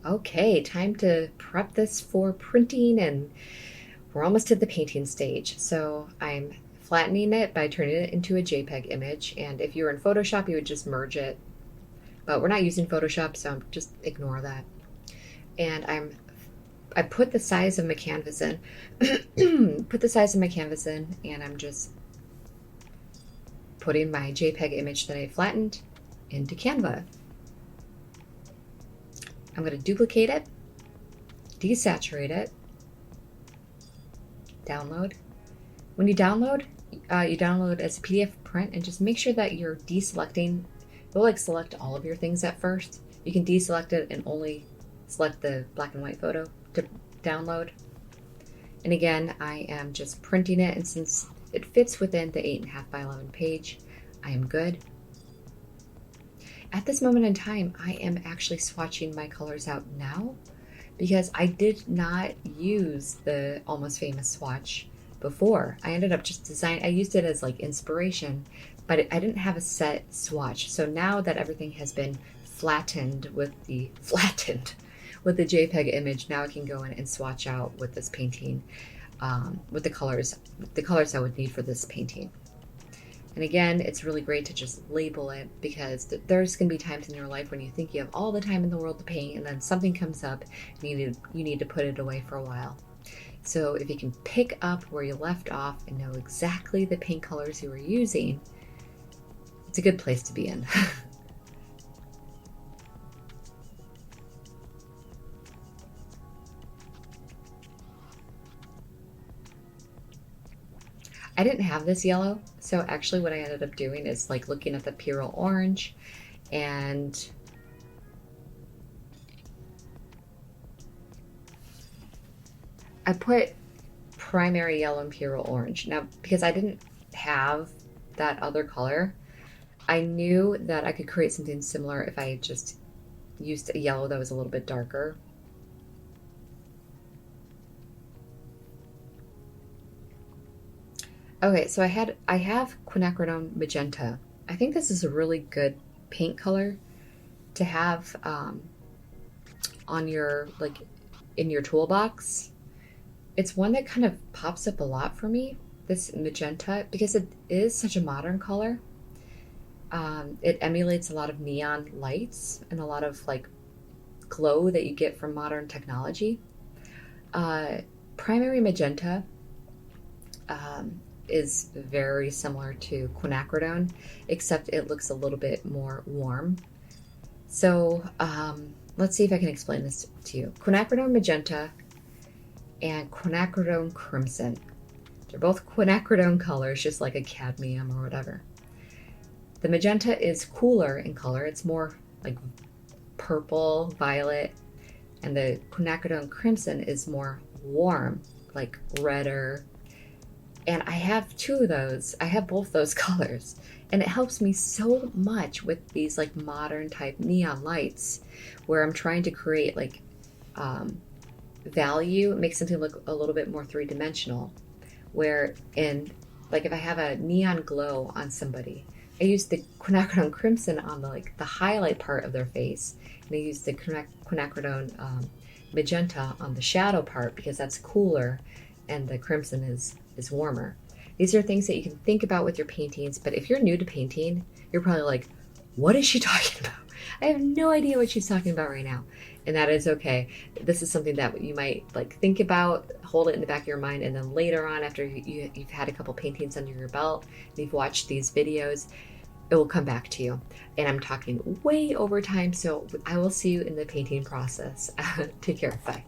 Okay, time to prep this for printing, and we're almost to the painting stage. So I'm flattening it by turning it into a JPEG image, and if you were in Photoshop, you would just merge it. But we're not using Photoshop, so just ignore that. And I put the size of my canvas in, and I'm just putting my JPEG image that I flattened into Canva. I'm going to duplicate it, desaturate it, download. When you download as a PDF print, and just make sure that you're deselecting. You'll like select all of your things at first. You can deselect it and only select the black and white photo to download. And again, I am just printing it, and since it fits within the 8.5 by 11 page, I am good. At this moment in time, I am actually swatching my colors out now because I did not use the Almost Famous swatch before. I ended up just I used it as like inspiration, but I didn't have a set swatch. So now that everything has been flattened with the JPEG image, now I can go in and swatch out with this painting, with the colors I would need for this painting. And again, it's really great to just label it, because there's going to be times in your life when you think you have all the time in the world to paint, and then something comes up and you need to put it away for a while. So if you can pick up where you left off and know exactly the paint colors you were using, it's a good place to be in. I didn't have this yellow, so actually what I ended up doing is like looking at the Pyrrole orange, and I put primary yellow and Pyrrole orange. Now, because I didn't have that other color, I knew that I could create something similar if I just used a yellow that was a little bit darker. Okay, so I have Quinacridone Magenta. I think this is a really good paint color to have on your, like, in your toolbox. It's one that kind of pops up a lot for me, this magenta, because it is such a modern color. It emulates a lot of neon lights and a lot of like glow that you get from modern technology. Primary magenta is very similar to quinacridone, except it looks a little bit more warm. So let's see if I can explain this to you. Quinacridone Magenta and Quinacridone Crimson. They're both quinacridone colors, just like a cadmium or whatever. The magenta is cooler in color. It's more like purple, violet, and the quinacridone crimson is more warm, like redder. And I have two of those. I have both those colors, and it helps me so much with these like modern type neon lights where I'm trying to create like value, make something look a little bit more three-dimensional, where in like if I have a neon glow on somebody, I use the quinacridone crimson on the highlight part of their face, and I use the quinacridone magenta on the shadow part because that's cooler, and the crimson is warmer. These are things that you can think about with your paintings, but if you're new to painting, you're probably like, what is she talking about? I have no idea what she's talking about right now. And that is okay. This is something that you might like think about, hold it in the back of your mind, and then later on, after you've had a couple paintings under your belt, and you've watched these videos, it will come back to you. And I'm talking way over time, so I will see you in the painting process. Take care. Bye.